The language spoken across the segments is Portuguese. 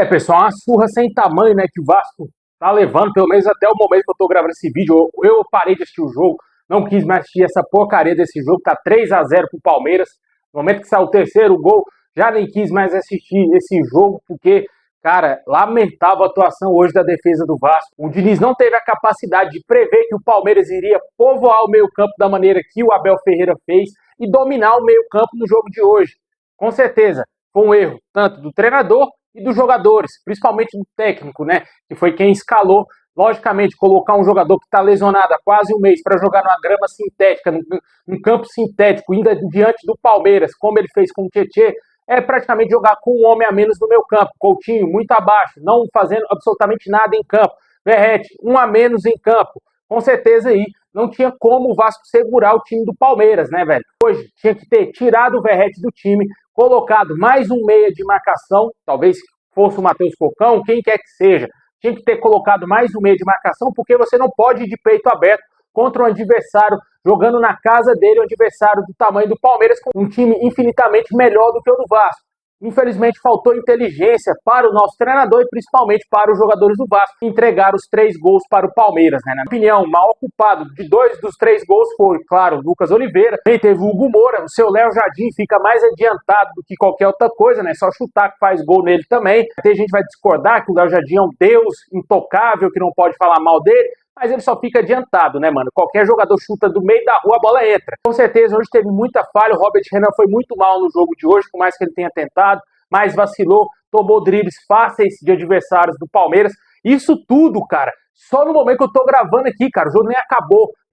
Pessoal, uma surra sem tamanho, né, que o Vasco tá levando, pelo menos até o momento que eu tô gravando esse vídeo. Eu parei de assistir o jogo, não quis mais assistir essa porcaria desse jogo, tá 3-0 pro Palmeiras. No momento que saiu o terceiro gol, já nem quis mais assistir esse jogo, porque, cara, lamentável a atuação hoje da defesa do Vasco. O Diniz não teve a capacidade de prever que o Palmeiras iria povoar o meio-campo da maneira que o Abel Ferreira fez e dominar o meio-campo no jogo de hoje. Com certeza, foi um erro tanto do treinador e dos jogadores, principalmente do técnico, né, que foi quem escalou. Logicamente, colocar um jogador que está lesionado há quase um mês para jogar numa grama sintética, num campo sintético, ainda diante do Palmeiras, como ele fez com o Tietê, é praticamente jogar com um homem a menos no meu campo. Coutinho, muito abaixo, não fazendo absolutamente nada em campo. Verratti, um a menos em campo. Com certeza aí, não tinha como o Vasco segurar o time do Palmeiras, né, velho? Hoje, tinha que ter tirado o Verratti do time, colocado mais um meia de marcação, talvez fosse o Matheus Cocão, quem quer que seja, tinha que ter colocado mais um meia de marcação, porque você não pode ir de peito aberto contra um adversário, jogando na casa dele, um adversário do tamanho do Palmeiras, com um time infinitamente melhor do que o do Vasco. Infelizmente, faltou inteligência para o nosso treinador e principalmente para os jogadores do Vasco entregar os 3 gols para o Palmeiras, né? Na minha opinião, o maior culpado de 2 dos 3 gols foi, claro, o Lucas Oliveira. Também teve o Hugo Moura, o seu Léo Jardim fica mais adiantado do que qualquer outra coisa, né? Só chutar que faz gol nele também. Tem gente que vai discordar que o Léo Jardim é um deus intocável, que não pode falar mal dele, mas ele só fica adiantado, né, mano? Qualquer jogador chuta do meio da rua, a bola entra. Com certeza, hoje teve muita falha, o Robert Renan foi muito mal no jogo de hoje, por mais que ele tenha tentado, mas vacilou, tomou dribles fáceis de adversários do Palmeiras. Isso tudo, cara, só no momento que eu tô gravando aqui, cara, o jogo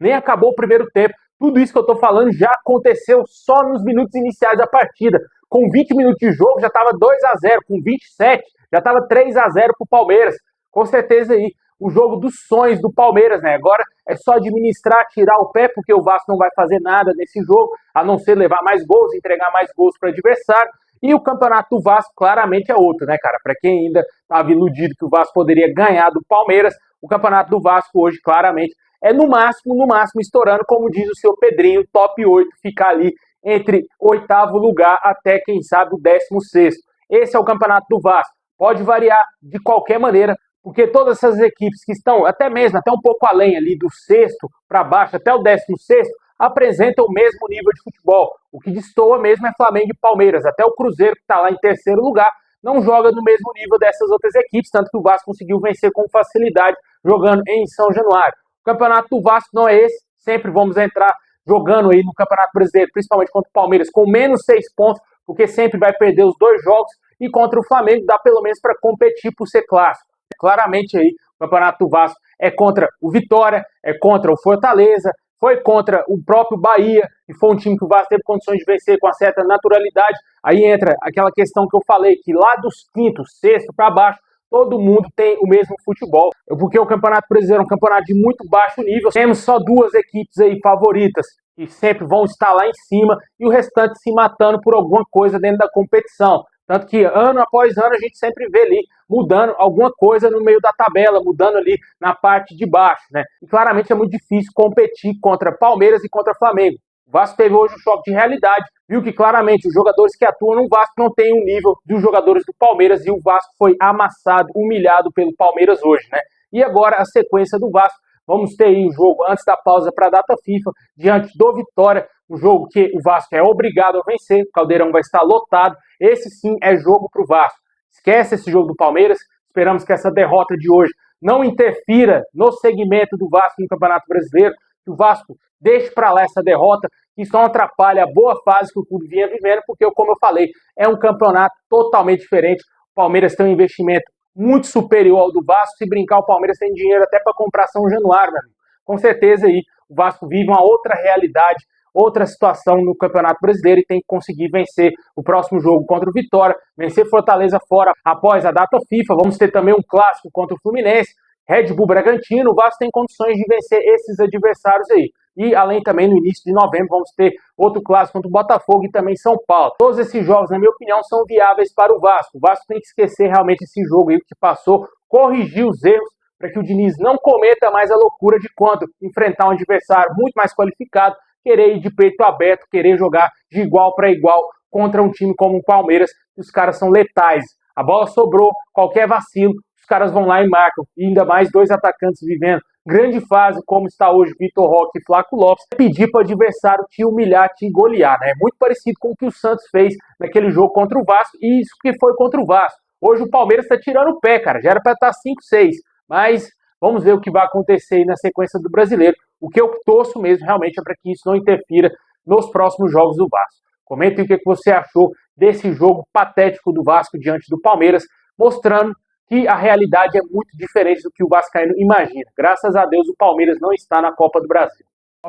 nem acabou o primeiro tempo. Tudo isso que eu tô falando já aconteceu só nos minutos iniciais da partida. Com 20 minutos de jogo, já tava 2-0, com 27, já tava 3-0 pro Palmeiras. Com certeza aí, o jogo dos sonhos do Palmeiras, né? Agora é só administrar, tirar o pé, porque o Vasco não vai fazer nada nesse jogo, a não ser levar mais gols, entregar mais gols para o adversário. E o campeonato do Vasco claramente é outro, né, cara? Para quem ainda estava iludido que o Vasco poderia ganhar do Palmeiras, o campeonato do Vasco hoje claramente é no máximo, estourando, como diz o seu Pedrinho, top 8, ficar ali entre 8º lugar até, quem sabe, o 16º. Esse é o campeonato do Vasco. Pode variar de qualquer maneira, porque todas essas equipes que estão até um pouco além ali do 6º para baixo, até o 16º, apresentam o mesmo nível de futebol. O que destoa mesmo é Flamengo e Palmeiras. Até o Cruzeiro, que está lá em 3º lugar, não joga no mesmo nível dessas outras equipes, tanto que o Vasco conseguiu vencer com facilidade jogando em São Januário. O campeonato do Vasco não é esse, sempre vamos entrar jogando aí no Campeonato Brasileiro, principalmente contra o Palmeiras, com menos 6 pontos, porque sempre vai perder os 2 jogos, e contra o Flamengo dá pelo menos para competir por ser clássico. Claramente aí, o Campeonato do Vasco é contra o Vitória, é contra o Fortaleza, foi contra o próprio Bahia, e foi um time que o Vasco teve condições de vencer com uma certa naturalidade. Aí entra aquela questão que eu falei, que lá dos 5º, 6º para baixo, todo mundo tem o mesmo futebol. Porque o Campeonato Brasileiro é um campeonato de muito baixo nível. Temos só 2 equipes aí favoritas, que sempre vão estar lá em cima, e o restante se matando por alguma coisa dentro da competição. Tanto que ano após ano a gente sempre vê ali mudando alguma coisa no meio da tabela, mudando ali na parte de baixo, né? E claramente é muito difícil competir contra Palmeiras e contra Flamengo. O Vasco teve hoje um choque de realidade, viu que claramente os jogadores que atuam no Vasco não têm o nível dos jogadores do Palmeiras, e o Vasco foi amassado, humilhado pelo Palmeiras hoje, né? E agora a sequência do Vasco. Vamos ter aí o jogo antes da pausa para a data FIFA, diante do Vitória, um jogo que o Vasco é obrigado a vencer, o Caldeirão vai estar lotado. Esse sim é jogo para o Vasco. Esquece esse jogo do Palmeiras, esperamos que essa derrota de hoje não interfira no segmento do Vasco no Campeonato Brasileiro, que o Vasco deixe para lá essa derrota, que só atrapalha a boa fase que o clube vinha vivendo, porque, como eu falei, é um campeonato totalmente diferente. O Palmeiras tem um investimento muito superior ao do Vasco. Se brincar, o Palmeiras tem dinheiro até para comprar São Januário, meu amigo. Com certeza aí o Vasco vive uma outra realidade, outra situação no Campeonato Brasileiro, e tem que conseguir vencer o próximo jogo contra o Vitória, vencer Fortaleza fora após a data FIFA. Vamos ter também um clássico contra o Fluminense, Red Bull Bragantino. O Vasco tem condições de vencer esses adversários aí. E além também, no início de novembro, vamos ter outro clássico contra o Botafogo e também São Paulo. Todos esses jogos, na minha opinião, são viáveis para o Vasco. O Vasco tem que esquecer realmente esse jogo aí que passou, corrigir os erros, para que o Diniz não cometa mais a loucura de quando enfrentar um adversário muito mais qualificado, querer ir de peito aberto, querer jogar de igual para igual contra um time como o Palmeiras, que os caras são letais. A bola sobrou, qualquer vacilo, os caras vão lá e marcam. E ainda mais dois atacantes vivendo grande fase, como está hoje Vitor Roque e Flaco Lopes, pedir para o adversário te humilhar, te golear, né? É muito parecido com o que o Santos fez naquele jogo contra o Vasco, e isso que foi contra o Vasco. Hoje o Palmeiras está tirando o pé, cara. Já era para estar 5-6, mas vamos ver o que vai acontecer aí na sequência do Brasileiro. O que eu torço mesmo realmente é para que isso não interfira nos próximos jogos do Vasco. Comente o que você achou desse jogo patético do Vasco diante do Palmeiras, mostrando que a realidade é muito diferente do que o vascaíno imagina. Graças a Deus o Palmeiras não está na Copa do Brasil.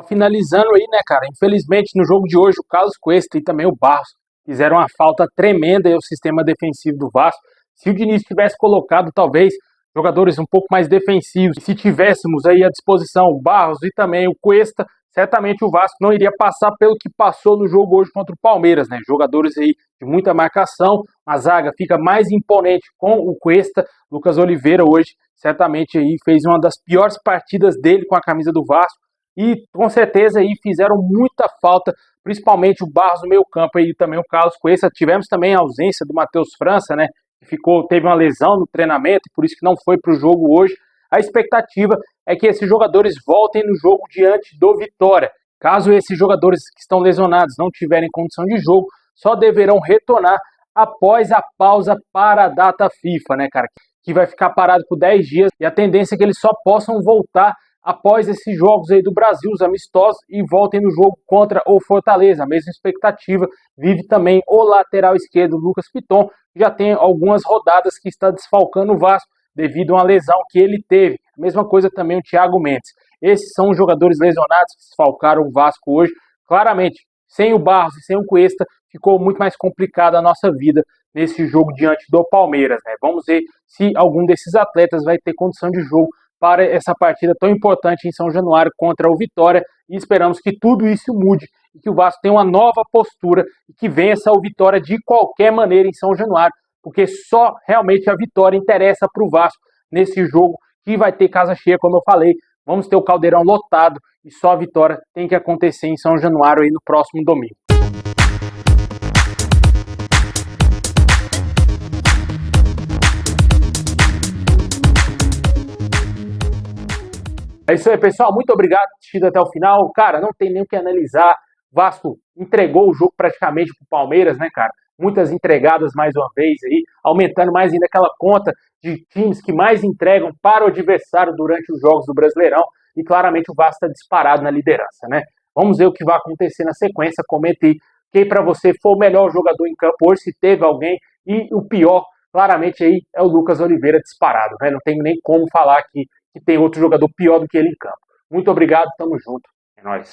Finalizando aí, né, cara, infelizmente no jogo de hoje o Carlos Cuesta e também o Barros fizeram uma falta tremenda aí ao sistema defensivo do Vasco. Se o Diniz tivesse colocado talvez jogadores um pouco mais defensivos, e se tivéssemos aí à disposição o Barros e também o Cuesta, certamente o Vasco não iria passar pelo que passou no jogo hoje contra o Palmeiras, né? Jogadores aí de muita marcação, a zaga fica mais imponente com o Cuesta. Lucas Oliveira hoje certamente aí fez uma das piores partidas dele com a camisa do Vasco e com certeza aí fizeram muita falta, principalmente o Barros no meio campo e também o Carlos Cuesta. Tivemos também a ausência do Matheus França, né? Que teve uma lesão no treinamento e por isso que não foi para o jogo hoje. A expectativa é que esses jogadores voltem no jogo diante do Vitória. Caso esses jogadores que estão lesionados não tiverem condição de jogo, só deverão retornar após a pausa para a data FIFA, né, cara? Que vai ficar parado por 10 dias e a tendência é que eles só possam voltar após esses jogos aí do Brasil, os amistosos, e voltem no jogo contra o Fortaleza. A mesma expectativa vive também o lateral esquerdo, Lucas Piton, que já tem algumas rodadas que está desfalcando o Vasco devido a uma lesão que ele teve. A mesma coisa também o Thiago Mendes. Esses são os jogadores lesionados que desfalcaram o Vasco hoje. Claramente, sem o Barros e sem o Cuesta, ficou muito mais complicada a nossa vida nesse jogo diante do Palmeiras, né? Vamos ver se algum desses atletas vai ter condição de jogo para essa partida tão importante em São Januário contra o Vitória, e esperamos que tudo isso mude e que o Vasco tenha uma nova postura e que vença o Vitória de qualquer maneira em São Januário, porque só realmente a vitória interessa para o Vasco nesse jogo que vai ter casa cheia, como eu falei. Vamos ter o Caldeirão lotado e só a vitória tem que acontecer em São Januário aí no próximo domingo. É isso aí, pessoal. Muito obrigado por ter assistido até o final. Cara, não tem nem o que analisar. Vasco entregou o jogo praticamente pro Palmeiras, né, cara? Muitas entregadas mais uma vez aí, aumentando mais ainda aquela conta de times que mais entregam para o adversário durante os jogos do Brasileirão. E claramente o Vasco está disparado na liderança, né? Vamos ver o que vai acontecer na sequência. Comente aí quem para você foi o melhor jogador em campo hoje, se teve alguém, e o pior, claramente aí, é o Lucas Oliveira disparado, né? Não tem nem como falar que tem outro jogador pior do que ele em campo. Muito obrigado, tamo junto. É nóis.